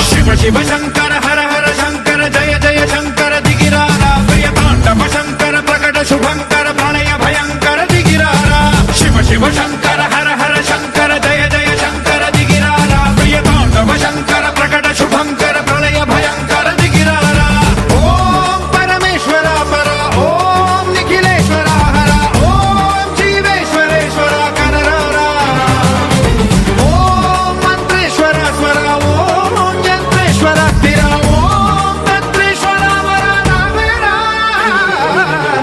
శివ శివ శంకర హర హర శంకర జయ జయ శంకర దిగిరారా ప్రియ తాండవ శంకర ప్రకట శుభంకర ప్రణయ భయంకర దిగిరారా శివ శివ శంకర హర హర శంకర జయ జయ శంకర దిగిరారా ప్రియ తాండవ శంకర ప్రకట శుభంకర ప్రణయ భయంకర దిగిరారా ఓం పరమేశ్వర పర ఓం నిఖిలేశ్వర హర ఓం జీవేశ్వరేశ్వర కరరారా ఓం మంత్రేశ్వర స్వర ఓం యంత్రేశ్వర స్థిర ఓం తంత్రేశ్వర వర రామేరా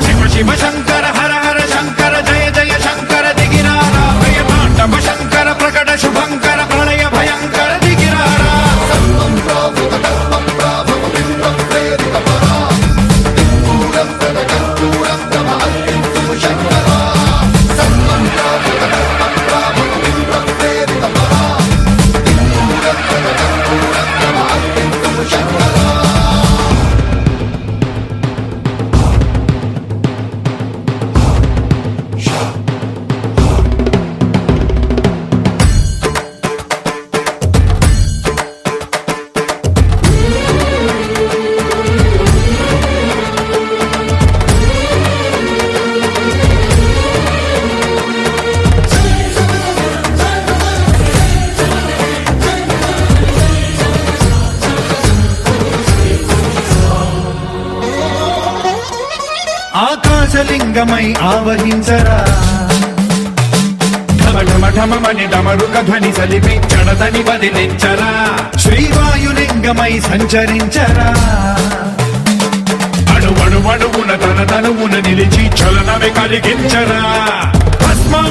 శివ శివ శంకర హర హర శంకర జయ జయ శంకర దిగిరారా ప్రియ తాండవ శంకర ప్రకట శుభంకర ప్రణయ భయంకర దిగిరారా ఆకాశలింగమై ఆవహించరా ఢమ ఢమ ఢమమని డమరుక ధ్వని సలిపి చడదని వదిలించరా శ్రీవాయులింగమై సంచరించరా అణువణువున తన తనువున నిలిచి చలనమే కలిగించరా భస్మం